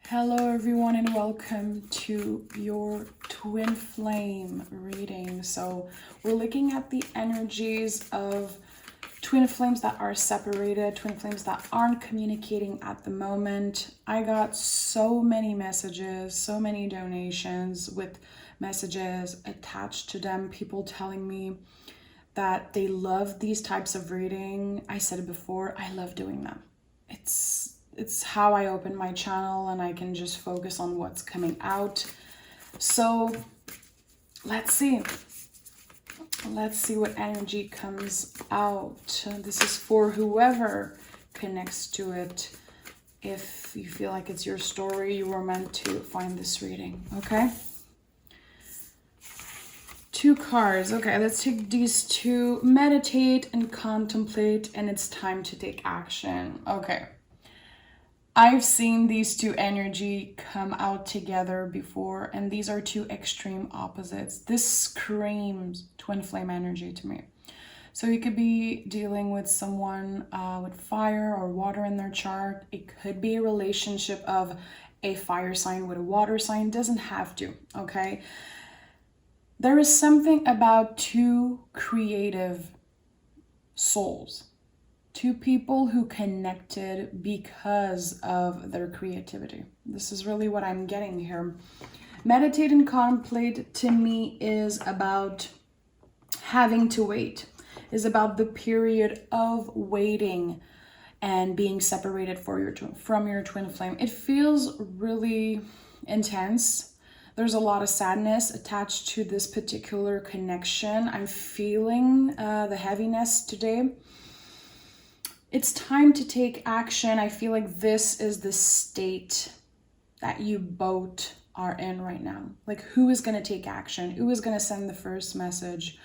Hello everyone and welcome to your twin flame reading. So we're looking at the energies of twin flames that are separated, twin flames that aren't communicating at the moment. I got so many messages, so many donations with messages attached to them, people telling me that they love these types of reading. I said it before, I love doing them. It's how I open my channel and I can just focus on what's coming out. So let's see. Let's see what energy comes out. This is for whoever connects to it. If you feel like it's your story, you were meant to find this reading, okay? Two cards. Okay, let's take these two. Meditate and contemplate, and it's time to take action. Okay. I've seen these two energy come out together before, and these are two extreme opposites. This screams twin flame energy to me. So you could be dealing with someone with fire or water in their chart. It could be a relationship of a fire sign with a water sign. It doesn't have to, okay? There is something about two creative souls. Two people who connected because of their creativity. This is really what I'm getting here. Meditate and contemplate to me is about having to wait, is about the period of waiting and being separated from your twin flame. It feels really intense. There's a lot of sadness attached to this particular connection. I'm feeling the heaviness today. It's time to take action. I feel like this is the state that you both are in right now. Like, who is going to take action? Who is going to send the first message?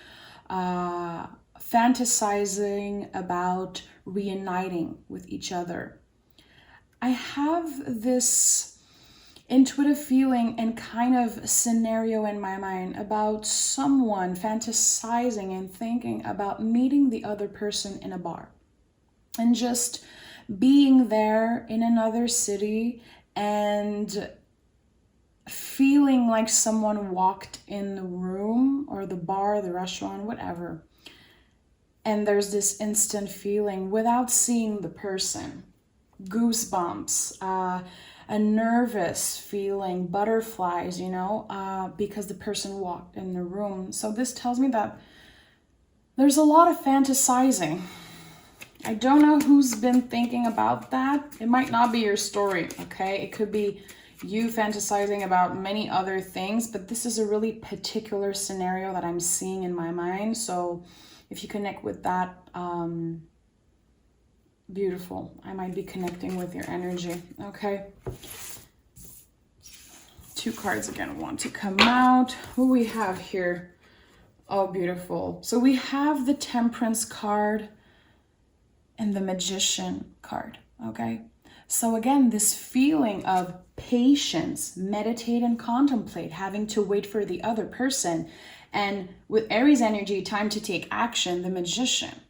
Fantasizing about reuniting with each other. I have this intuitive feeling and kind of scenario in my mind about someone fantasizing and thinking about meeting the other person in a bar. And just being there in another city and feeling like someone walked in the room or the bar, the restaurant, whatever. And there's this instant feeling without seeing the person. Goosebumps, a nervous feeling, butterflies, because the person walked in the room. So this tells me that there's a lot of fantasizing. I don't know who's been thinking about that. It might not be your story, okay? It could be you fantasizing about many other things, but this is a really particular scenario that I'm seeing in my mind. So if you connect with that, beautiful. I might be connecting with your energy, okay? Two cards again want to come out. What we have here? Oh, beautiful. So we have the Temperance card and the Magician card, okay? So again, this feeling of patience, meditate and contemplate, having to wait for the other person. And with Aries energy, time to take action, the Magician.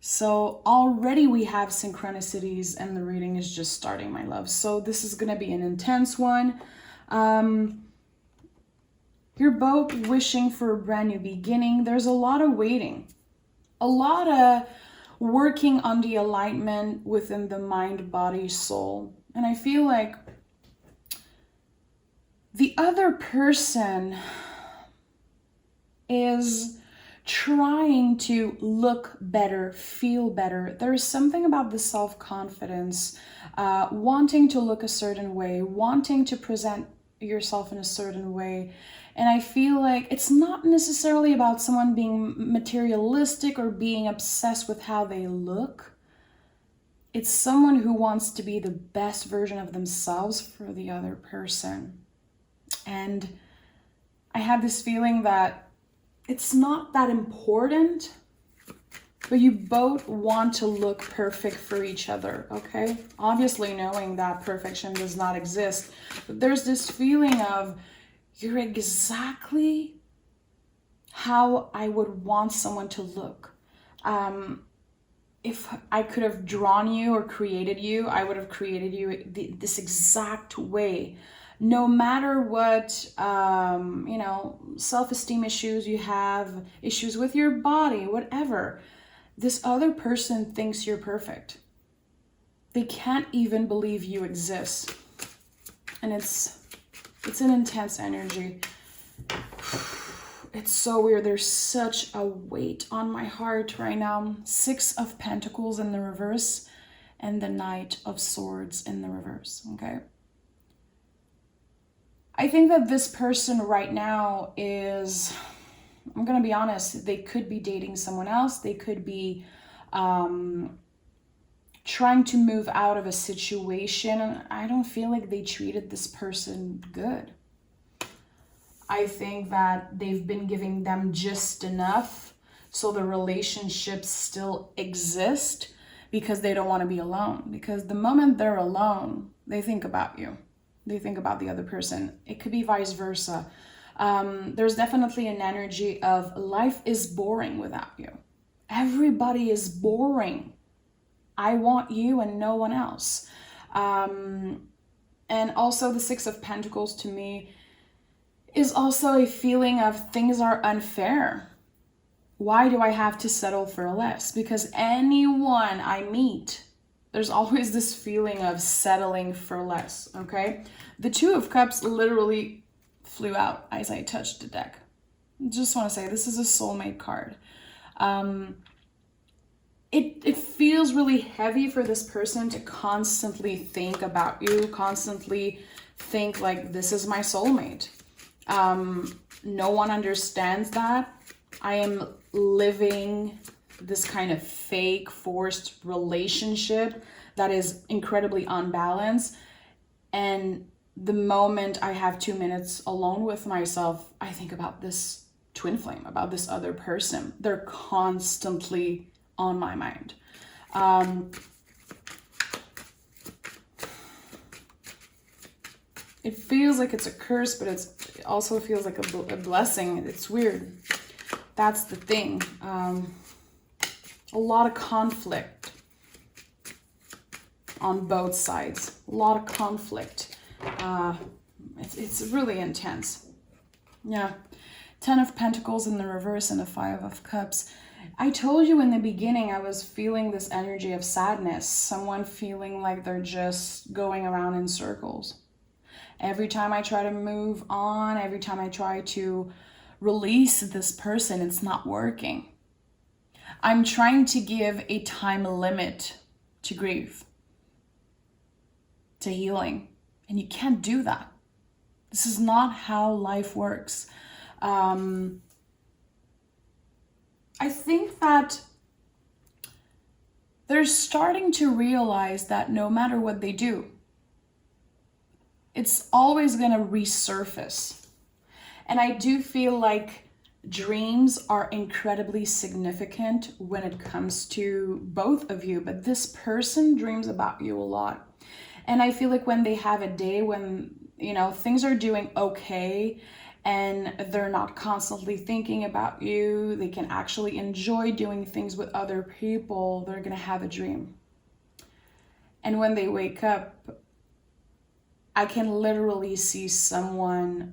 So already we have synchronicities and the reading is just starting, my love. So this is gonna be an intense one. You're both wishing for a brand new beginning. There's a lot of waiting, a lot of working on the alignment within the mind, body, soul. And I feel like the other person is trying to look better, feel better. There's something about the self-confidence, wanting to look a certain way, wanting to present yourself in a certain way. And I feel like it's not necessarily about someone being materialistic or being obsessed with how they look. It's someone who wants to be the best version of themselves for the other person. And I have this feeling that it's not that important, but you both want to look perfect for each other, okay? Obviously knowing that perfection does not exist, but there's this feeling of you're exactly how I would want someone to look. if I could have drawn you or created you, I would have created you this exact way. No matter what, self-esteem issues you have, issues with your body, whatever, this other person thinks you're perfect. They can't even believe you exist. And it's an intense energy. It's so weird. There's such a weight on my heart right now. 6 of Pentacles in the reverse and the Knight of Swords in the reverse, okay? I think that this person right now is, I'm going to be honest, they could be dating someone else. They could be trying to move out of a situation. I don't feel like they treated this person good. I think that they've been giving them just enough so the relationships still exist because they don't want to be alone. Because the moment they're alone, they think about you. They think about the other person. It could be vice versa. There's definitely an energy of life is boring without you. Everybody is boring. I want you and no one else. And also the 6 of Pentacles to me is also a feeling of things are unfair. Why do I have to settle for less? Because anyone I meet, there's always this feeling of settling for less, okay? The 2 of Cups literally flew out as I touched the deck. Just want to say, this is a soulmate card. It feels really heavy for this person to constantly think about you, constantly think like, this is my soulmate. No one understands that. I am living this kind of fake, forced relationship that is incredibly unbalanced. And the moment I have 2 minutes alone with myself, I think about this twin flame, about this other person. They're constantly on my mind. It feels like it's a curse, but it also feels like a blessing. It's weird. That's the thing. A lot of conflict on both sides. A lot of conflict. It's really intense. Yeah. 10 of Pentacles in the reverse and the 5 of Cups. I told you in the beginning I was feeling this energy of sadness. Someone feeling like they're just going around in circles. Every time I try to move on, every time I try to release this person, it's not working. I'm trying to give a time limit to grief, to healing, and you can't do that. This is not how life works. I think that they're starting to realize that no matter what they do, it's always going to resurface. And I do feel like dreams are incredibly significant when it comes to both of you, but this person dreams about you a lot. And I feel like when they have a day when, things are doing okay and they're not constantly thinking about you, they can actually enjoy doing things with other people, they're going to have a dream. And when they wake up, I can literally see someone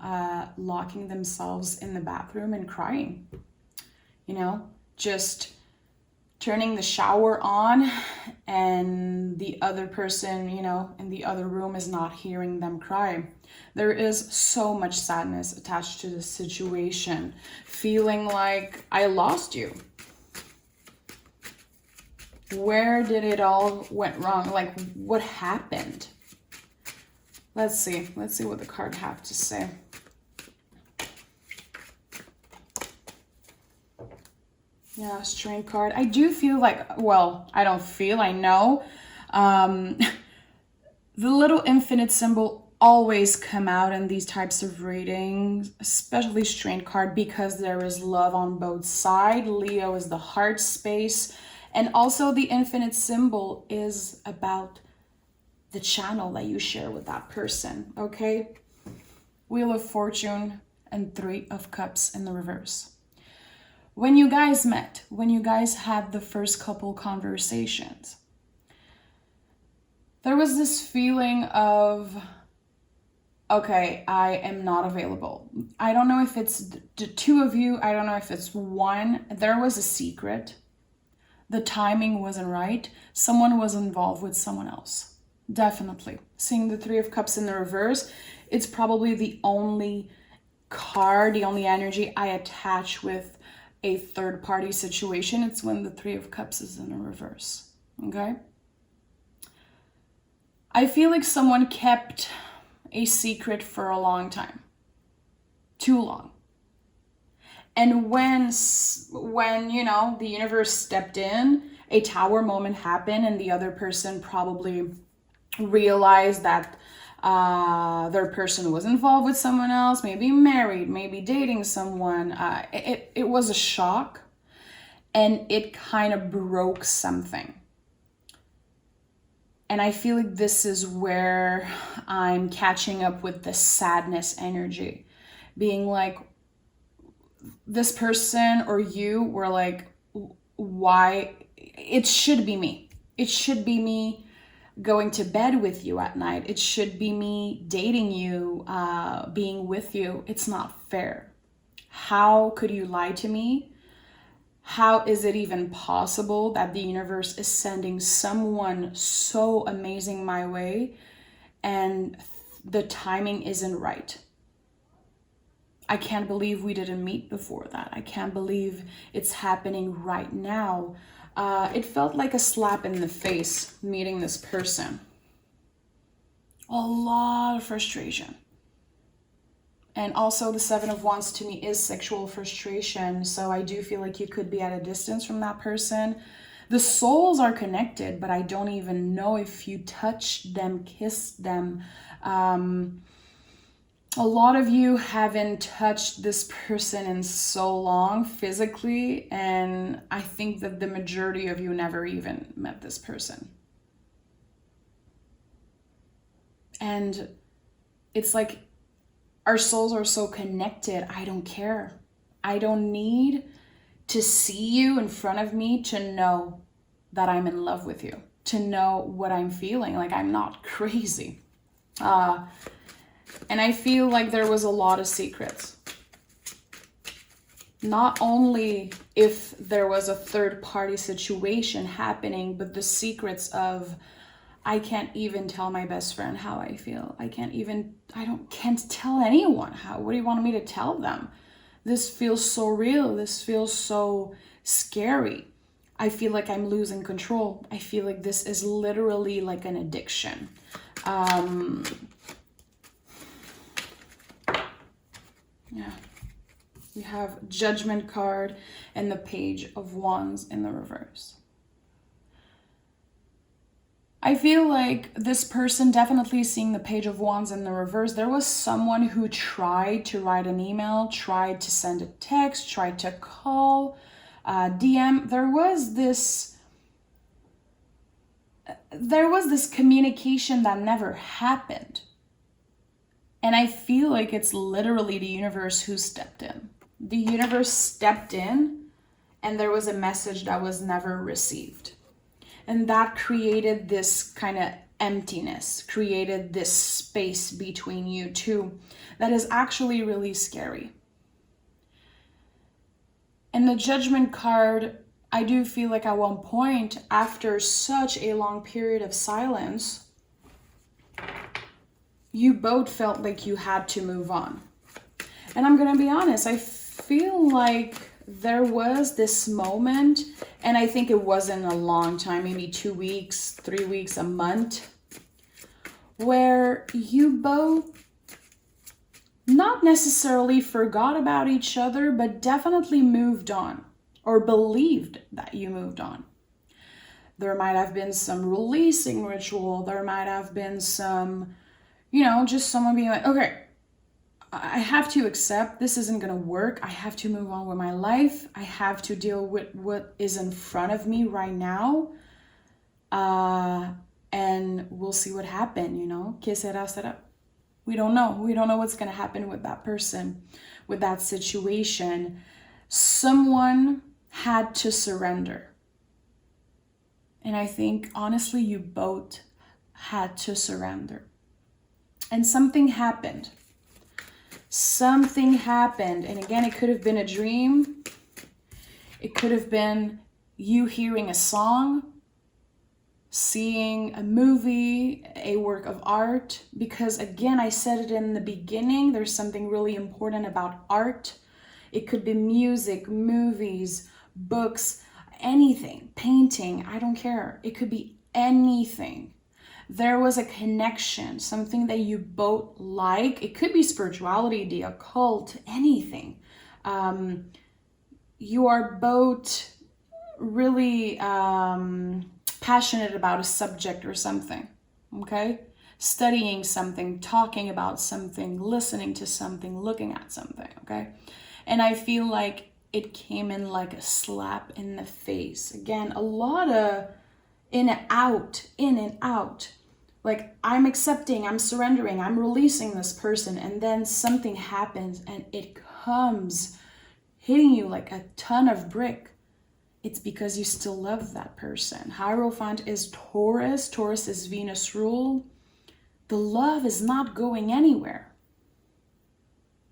locking themselves in the bathroom and crying, just turning the shower on and the other person, in the other room is not hearing them cry. There is so much sadness attached to this situation, feeling like I lost you. Where did it all went wrong? Like, what happened? Let's see what the card have to say. Yeah, Strength card. I do feel like, well, I don't feel, I know. The little infinite symbol always come out in these types of readings, especially Strength card, because there is love on both sides. Leo is the heart space. And also the infinite symbol is about the channel that you share with that person, okay? Wheel of Fortune and 3 of Cups in the reverse. When you guys met, when you guys had the first couple conversations, there was this feeling of, okay, I am not available. I don't know if it's the two of you, I don't know if it's one. There was a secret. The timing wasn't right. Someone was involved with someone else. Definitely. Seeing the Three of Cups in the reverse, it's probably the only card, the only energy I attach with a third party situation. It's when the Three of Cups is in the reverse. Okay? I feel like someone kept a secret for a long time. Too long. And when the universe stepped in, a tower moment happened, and the other person probably realized that their person was involved with someone else, maybe married, maybe dating someone. It was a shock, and it kind of broke something. And I feel like this is where I'm catching up with the sadness energy, being like, this person or you were like, why? It should be me. It should be me going to bed with you at night. It should be me dating you, being with you. It's not fair. How could you lie to me? How is it even possible that the universe is sending someone so amazing my way and the timing isn't right? I can't believe we didn't meet before that. I can't believe it's happening right now. It felt like a slap in the face meeting this person. A lot of frustration. And also the Seven of Wands to me is sexual frustration. So I do feel like you could be at a distance from that person. The souls are connected, but I don't even know if you touched them, kissed them. A lot of you haven't touched this person in so long physically, and I think that the majority of you never even met this person. And it's like our souls are so connected. I don't care. I don't need to see you in front of me to know that I'm in love with you, to know what I'm feeling. Like, I'm not crazy. And I feel like there was a lot of secrets. Not only if there was a third party situation happening, but the secrets of, I can't even tell my best friend how I feel. I can't tell anyone how. What do you want me to tell them? This feels so real. This feels so scary. I feel like I'm losing control. I feel like this is literally like an addiction. Yeah, you have Judgment card and the Page of Wands in the reverse. I feel like this person, definitely seeing the Page of Wands in the reverse, there was someone who tried to write an email, tried to send a text, tried to call, DM. There was this communication that never happened. And I feel like it's literally the universe who stepped in. The universe stepped in, and there was a message that was never received. And that created this kind of emptiness, created this space between you two that is actually really scary. And the Judgment card, I do feel like at one point, after such a long period of silence, you both felt like you had to move on. And I'm gonna be honest, I feel like there was this moment, and I think it wasn't a long time, maybe 2 weeks, 3 weeks, a month, where you both not necessarily forgot about each other, but definitely moved on, or believed that you moved on. There might have been some releasing ritual, there might have been some, just someone being like, okay, I have to accept this isn't going to work. I have to move on with my life. I have to deal with what is in front of me right now. And we'll see what happens, Que sera, sera. We don't know. We don't know what's going to happen with that person, with that situation. someone had to surrender. And I think, honestly, you both had to surrender. And something happened. Something happened. And again, it could have been a dream. It could have been you hearing a song, seeing a movie, a work of art. Because again, I said it in the beginning, there's something really important about art. It could be music, movies, books, anything, painting, I don't care. It could be anything. There was a connection, something that you both like. It could be spirituality, the occult, anything. You are both really passionate about a subject or something, okay? Studying something, talking about something, listening to something, looking at something, okay? And I feel like it came in like a slap in the face. Again, a lot of in and out. Like, I'm accepting, I'm surrendering, I'm releasing this person, and then something happens and it comes hitting you like a ton of brick. It's because you still love that person. Hierophant is Taurus. Taurus is Venus rule. The love is not going anywhere.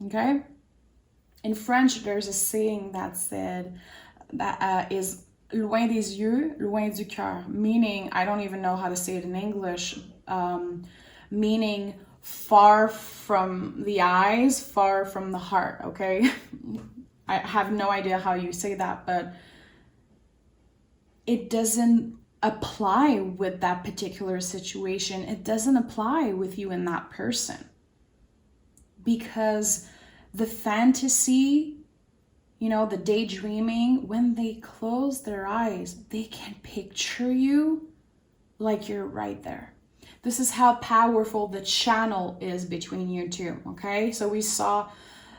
Okay? In French, there's a saying that said, that is loin des yeux, loin du cœur, meaning, I don't even know how to say it in English, meaning far from the eyes, far from the heart, okay? I have no idea how you say that, but it doesn't apply with that particular situation. It doesn't apply with you and that person. Because the fantasy, you know, the daydreaming, when they close their eyes, they can picture you like you're right there. This is how powerful the channel is between you two, okay? So we saw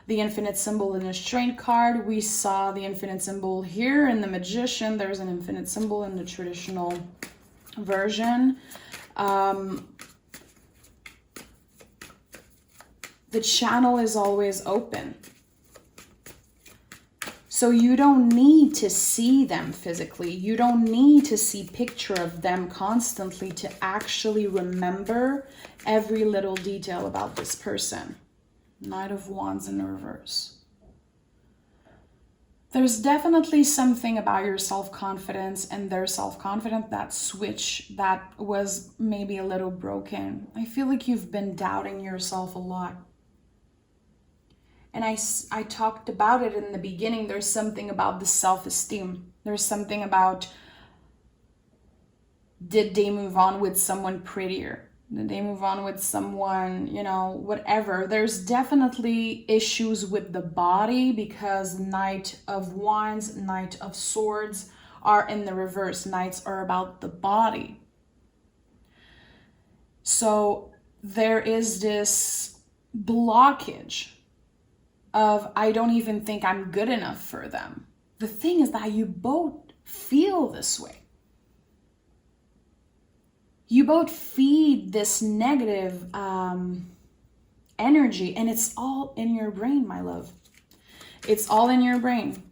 the infinite symbol in the strength card. We saw the infinite symbol here in the magician. There's an infinite symbol in the traditional version. The channel is always open. So you don't need to see them physically. You don't need to see picture of them constantly to actually remember every little detail about this person. Knight of Wands in the reverse. There's definitely something about your self-confidence and their self-confidence, that switch that was maybe a little broken. I feel like you've been doubting yourself a lot. And I talked about it in the beginning. There's something about the self-esteem. There's something about, did they move on with someone prettier? Did they move on with someone, you know, whatever? There's definitely issues with the body because Knight of Wands, Knight of Swords are in the reverse. Knights are about the body. So there is this blockage of, I don't even think I'm good enough for them. The thing is that you both feel this way. You both feed this negative energy, and it's all in your brain, my love. It's all in your brain.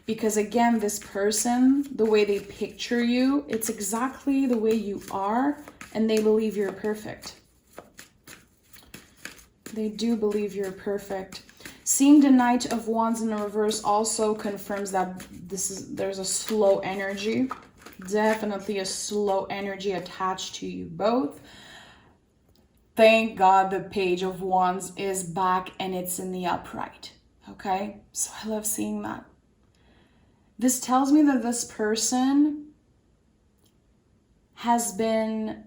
Because again, this person, the way they picture you, it's exactly the way you are, and they believe you're perfect. They do believe you're perfect. Seeing the Knight of Wands in the reverse also confirms that there's a slow energy. Definitely a slow energy attached to you both. Thank God the Page of Wands is back and it's in the upright. Okay? So I love seeing that. This tells me that this person has been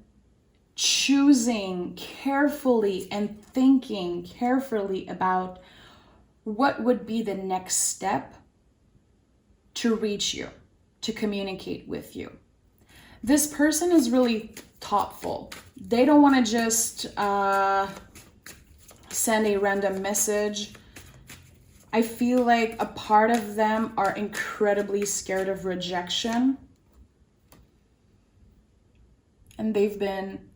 choosing carefully and thinking carefully about what would be the next step to reach you, to communicate with you. This person is really thoughtful. They don't want to just send a random message. I feel like a part of them are incredibly scared of rejection. And they've been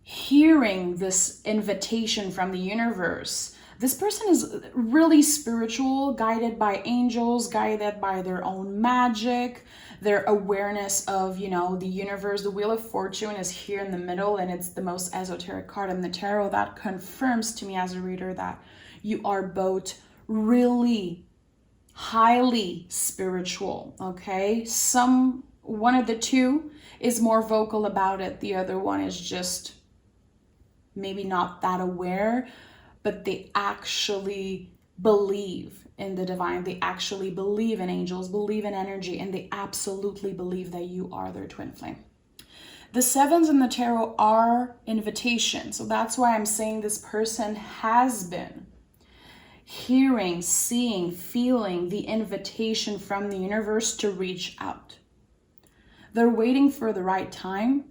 hearing this invitation from the universe This person is really spiritual, guided by angels, guided by their own magic, their awareness of, the universe. The Wheel of Fortune is here in the middle, and it's the most esoteric card in the tarot. That confirms to me as a reader that you are both really highly spiritual, okay? One of the two is more vocal about it. The other one is just maybe not that aware, but they actually believe in the divine. They actually believe in angels, believe in energy, and they absolutely believe that you are their twin flame. The sevens in the tarot are invitation. So that's why I'm saying this person has been hearing, seeing, feeling the invitation from the universe to reach out. They're waiting for the right time.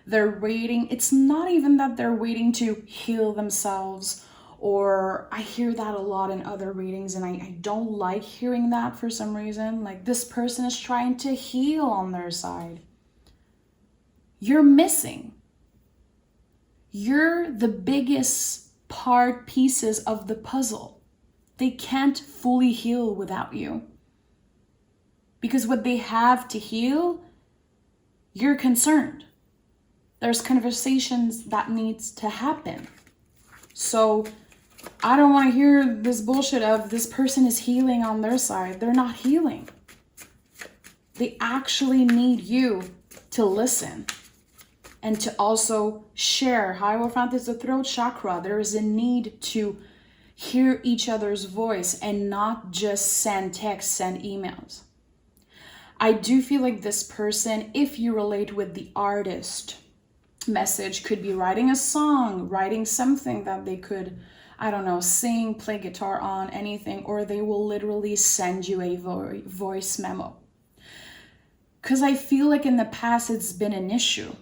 They're waiting. It's not even that they're waiting to heal themselves, or I hear that a lot in other readings, and I don't like hearing that for some reason. Like, this person is trying to heal on their side. You're missing. You're the biggest pieces of the puzzle. They can't fully heal without you. Because what they have to heal, you're concerned. There's conversations that needs to happen. So I don't want to hear this bullshit of this person is healing on their side. They're not healing. They actually need you to listen and to also share. Hierophant is the throat chakra. There is a need to hear each other's voice and not just send texts, send emails. I do feel like this person, if you relate with the artist message, could be writing a song, writing something that they could, I don't know, sing, play guitar on, anything, or they will literally send you a voice memo. Because I feel like in the past it's been an issue,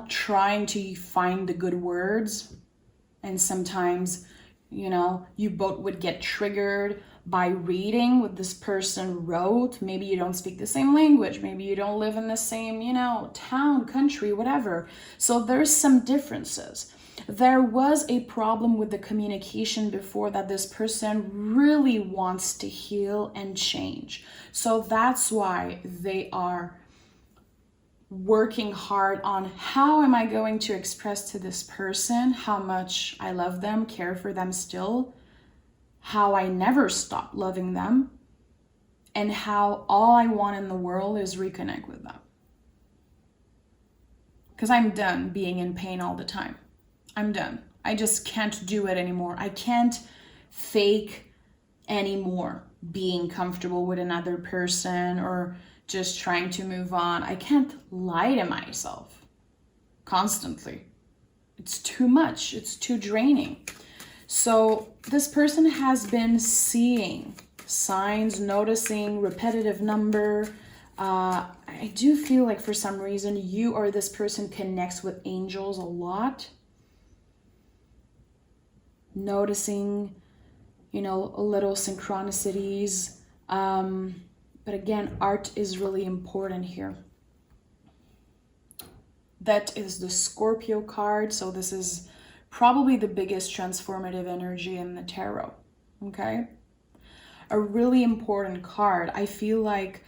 trying to find the good words. And sometimes, you both would get triggered by reading what this person wrote. Maybe you don't speak the same language. Maybe you don't live in the same, town, country, whatever. So there's some differences. There was a problem with the communication before that this person really wants to heal and change. So that's why they are working hard on how am I going to express to this person how much I love them, care for them still, how I never stop loving them, and how all I want in the world is reconnect with them. Because I'm done being in pain all the time. I'm done. I just can't do it anymore. I can't fake anymore being comfortable with another person or just trying to move on. I can't lie to myself constantly. It's too much. It's too draining. So this person has been seeing signs, noticing repetitive number. I do feel like for some reason you or this person connects with angels a lot. Noticing, a little synchronicities. But again, art is really important here. That is the Scorpio card. So this is probably the biggest transformative energy in the tarot. Okay? A really important card. I feel like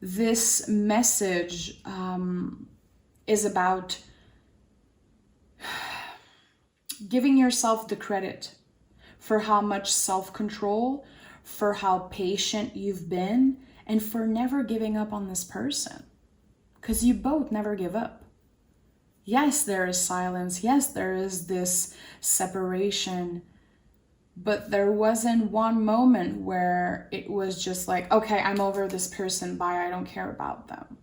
this message is about giving yourself the credit for how much self-control, for how patient you've been, and for never giving up on this person. Because you both never give up. Yes, there is silence. Yes, there is this separation. But there wasn't one moment where it was just like, okay, I'm over this person. Bye, I don't care about them.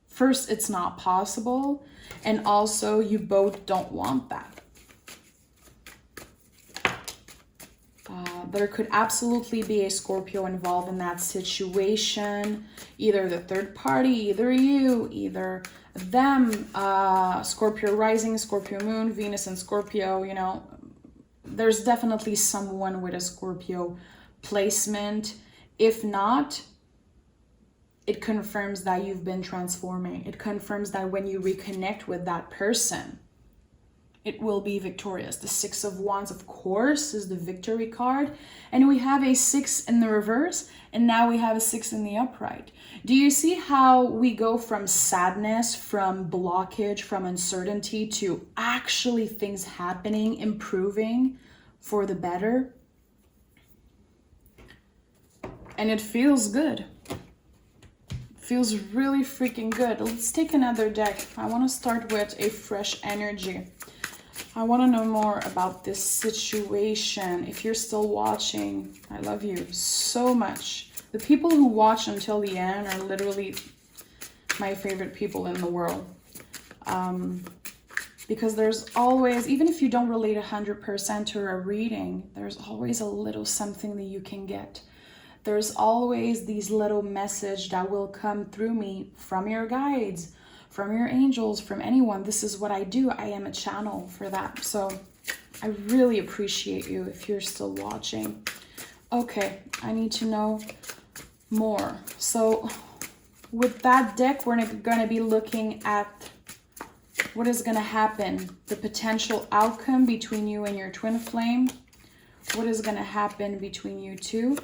First, it's not possible. And also, you both don't want that. There could absolutely be a Scorpio involved in that situation. Either the third party, either you, either them. Scorpio rising, Scorpio moon, Venus and Scorpio, there's definitely someone with a Scorpio placement. If not, it confirms that you've been transforming. It confirms that when you reconnect with that person, it will be victorious. The Six of Wands, of course, is the victory card. And we have a 6 in the reverse, and now we have a 6 in the upright. Do you see how we go from sadness, from blockage, from uncertainty to actually things happening, improving for the better? And it feels good. Feels really freaking good. Let's take another deck. I want to start with a fresh energy. I want to know more about this situation. If you're still watching, I love you so much. The people who watch until the end are literally my favorite people in the world. Because there's always, even if you don't relate 100% to a reading, there's always a little something that you can get. There's always these little messages that will come through me from your guides, from your angels, from anyone. This is what I do. I am a channel for that. So I really appreciate you if you're still watching. Okay, I need to know more. So with that deck, we're going to be looking at what is going to happen, the potential outcome between you and your twin flame. What is going to happen between you two?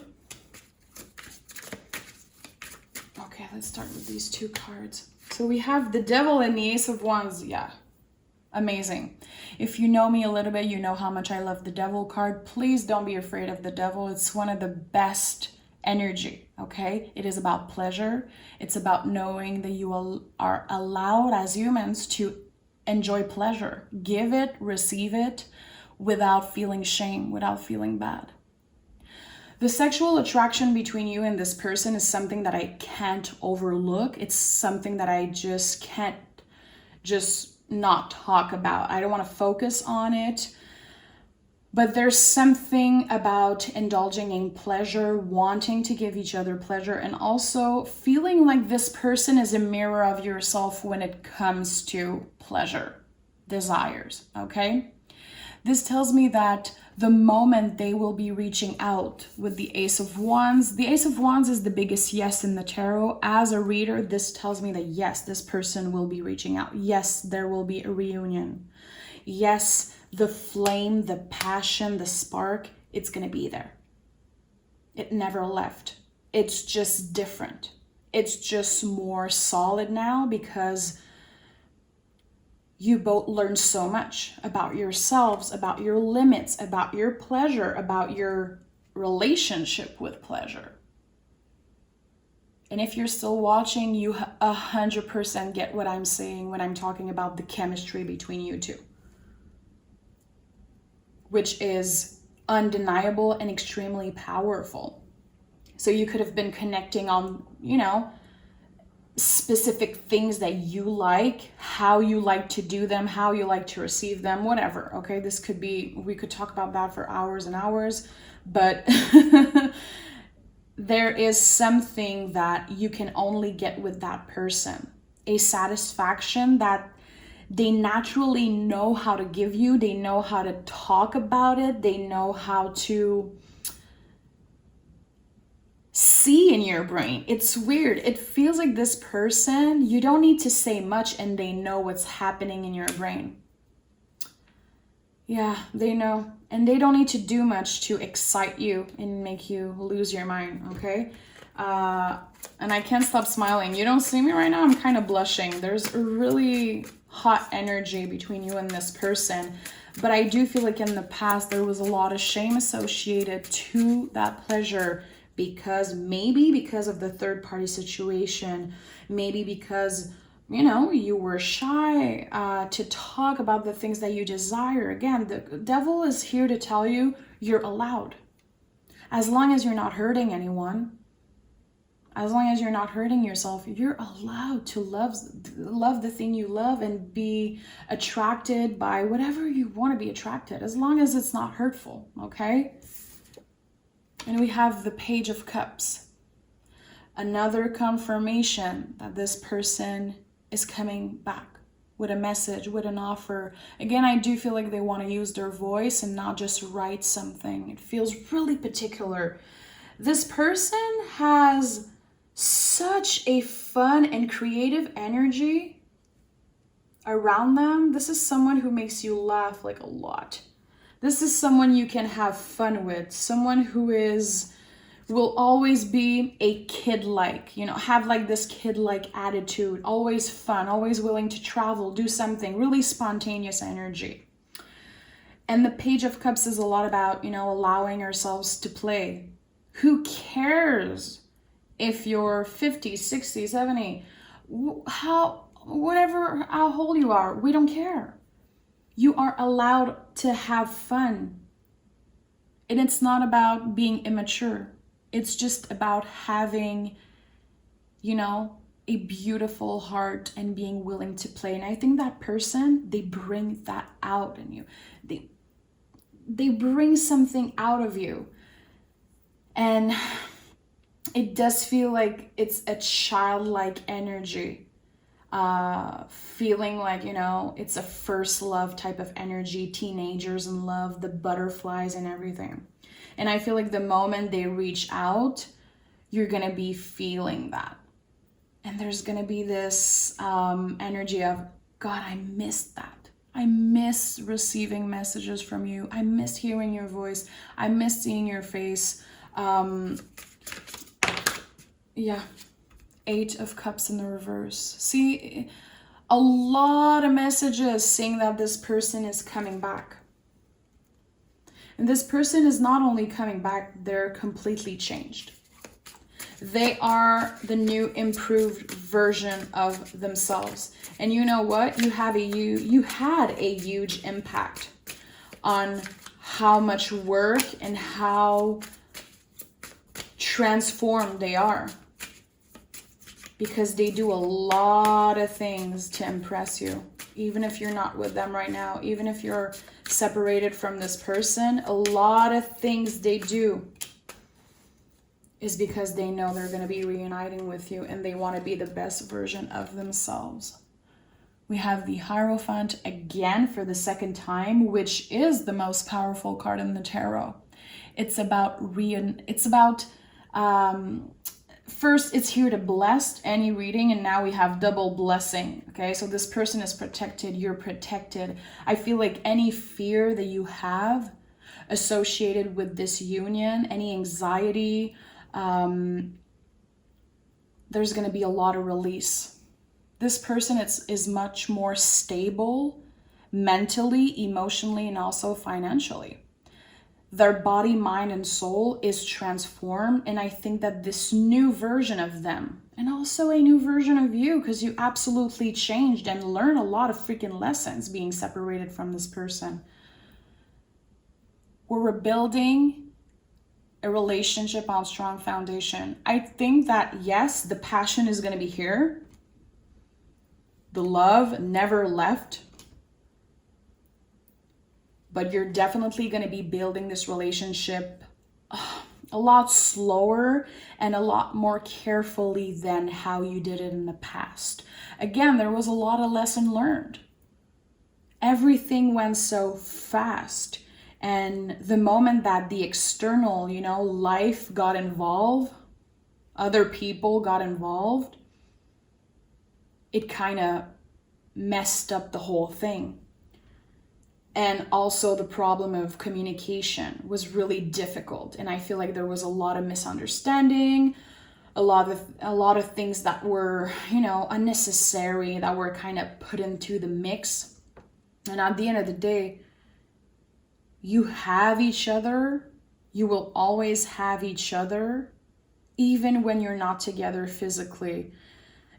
Okay, let's start with these two cards. So we have the Devil and the Ace of Wands. Yeah, amazing. If you know me a little bit, you know how much I love the Devil card. Please don't be afraid of the Devil. It's one of the best energy, okay? It is about pleasure. It's about knowing that you are allowed as humans to enjoy pleasure. Give it, receive it without feeling shame, without feeling bad. The sexual attraction between you and this person is something that I can't overlook. It's something that I just can't not talk about. I don't want to focus on it. But there's something about indulging in pleasure, wanting to give each other pleasure, and also feeling like this person is a mirror of yourself when it comes to pleasure, desires, okay? This tells me that the moment they will be reaching out with the Ace of Wands. The Ace of Wands is the biggest yes in the tarot. As a reader, this tells me that yes, this person will be reaching out. Yes, there will be a reunion. Yes, the flame, the passion, the spark, it's going to be there. It never left. It's just different. It's just more solid now because you both learn so much about yourselves, about your limits, about your pleasure, about your relationship with pleasure. And if you're still watching, you 100% get what I'm saying when I'm talking about the chemistry between you two, which is undeniable and extremely powerful. So you could have been connecting on, specific things that you like, how you like to do them, how you like to receive them, whatever. Okay, this could be, we could talk about that for hours and hours, but there is something that you can only get with that person, a satisfaction that they naturally know how to give you. They know how to talk about it. They know how to see in your brain. It's weird. It feels like this person, you don't need to say much and they know what's happening in your brain. Yeah, they know. And they don't need to do much to excite you and make you lose your mind, okay? And I can't stop smiling. You don't see me right now? I'm kind of blushing. There's a really hot energy between you and this person. But I do feel like in the past, there was a lot of shame associated to that pleasure because of the third party situation, maybe because, you were shy to talk about the things that you desire. Again, the devil is here to tell you you're allowed. As long as you're not hurting anyone, as long as you're not hurting yourself, you're allowed to love the thing you love and be attracted by whatever you want to be attracted, as long as it's not hurtful, okay? And we have the Page of Cups. Another confirmation that this person is coming back with a message, with an offer. Again, I do feel like they want to use their voice and not just write something. It feels really particular. This person has such a fun and creative energy. around them, this is someone who makes you laugh like a lot. This is someone you can have fun with, someone who will always be a kid-like, have like this kid-like attitude, always fun, always willing to travel, do something, really spontaneous energy. And the Page of Cups is a lot about, allowing ourselves to play. Who cares if you're 50, 60, 70, how old you are? We don't care. You are allowed to have fun. And it's not about being immature. It's just about having, a beautiful heart and being willing to play. And I think that person, they bring that out in you. They bring something out of you. And it does feel like it's a childlike energy. Feeling like, it's a first love type of energy, teenagers in love, the butterflies and everything. And I feel like the moment they reach out, you're going to be feeling that. And there's going to be this energy of, God, I missed that. I miss receiving messages from you. I miss hearing your voice. I miss seeing your face. Yeah. 8 of Cups in the reverse. See, a lot of messages saying that this person is coming back. And this person is not only coming back, they're completely changed. They are the new improved version of themselves. And you know what? You had a huge impact on how much work and how transformed they are. Because they do a lot of things to impress you. Even if you're not with them right now, even if you're separated from this person, a lot of things they do is because they know they're going to be reuniting with you and they want to be the best version of themselves. We have the Hierophant again for the second time, which is the most powerful card in the tarot. It's about first, it's here to bless any reading, and now we have double blessing, okay? So this person is protected, you're protected. I feel like any fear that you have associated with this union, any anxiety, there's going to be a lot of release. This person is much more stable mentally, emotionally, and also financially. Their body, mind, and soul is transformed. And I think that this new version of them, and also a new version of you, because you absolutely changed and learned a lot of freaking lessons being separated from this person. We're rebuilding a relationship on strong foundation. I think that, yes, the passion is going to be here. The love never left. But you're definitely going to be building this relationship a lot slower and a lot more carefully than how you did it in the past. Again, there was a lot of lesson learned. Everything went so fast. And the moment that the external, life got involved, other people got involved, it kind of messed up the whole thing. And also the problem of communication was really difficult. And I feel like there was a lot of misunderstanding, a lot of things that were, unnecessary, that were kind of put into the mix. And at the end of the day, you have each other. You will always have each other, even when you're not together physically.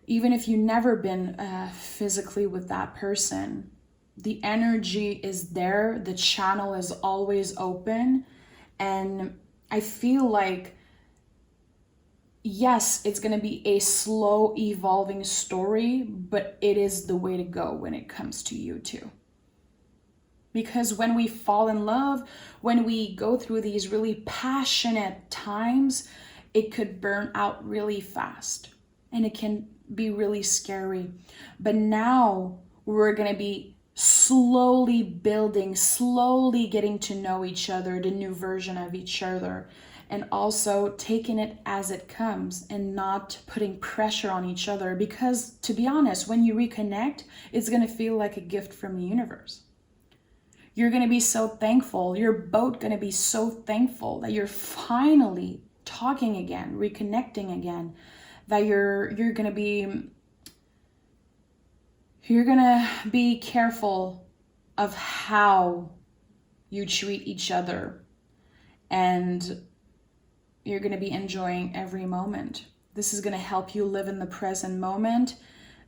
Even if you've never been physically with that person, the energy is there. The channel is always open. And I feel like, yes, it's going to be a slow evolving story, but it is the way to go when it comes to you two. Because when we fall in love, when we go through these really passionate times, it could burn out really fast and it can be really scary. But now we're going to be slowly building, slowly getting to know each other, the new version of each other. and also taking it as it comes and not putting pressure on each other. Because to be honest, when you reconnect, it's going to feel like a gift from the universe. You're going to be so thankful. You're both going to be so thankful that you're finally talking again, reconnecting again, that you're going to be careful of how you treat each other, and you're going to be enjoying every moment. This is going to help you live in the present moment.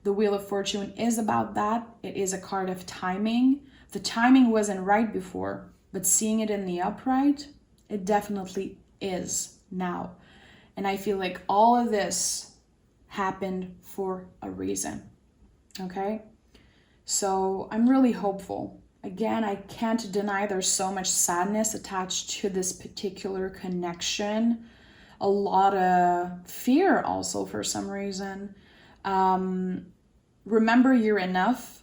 The Wheel of Fortune is about that. It is a card of timing. The timing wasn't right before, but seeing it in the upright, it definitely is now. And I feel like all of this happened for a reason. Okay? So I'm really hopeful. Again, I can't deny there's so much sadness attached to this particular connection. A lot of fear also for some reason. Remember, you're enough.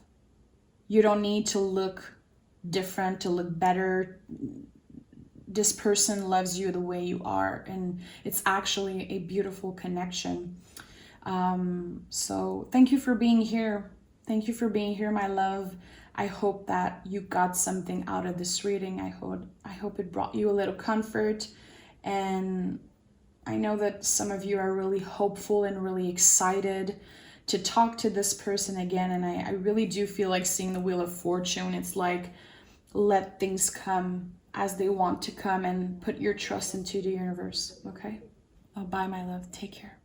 You don't need to look different, to look better. This person loves you the way you are, and it's actually a beautiful connection. So thank you for being here. Thank you for being here, my love. I hope that you got something out of this reading. I hope it brought you a little comfort. And I know that some of you are really hopeful and really excited to talk to this person again. And I really do feel like seeing the Wheel of Fortune. It's like, let things come as they want to come and put your trust into the universe. Okay? Oh, bye, my love. Take care.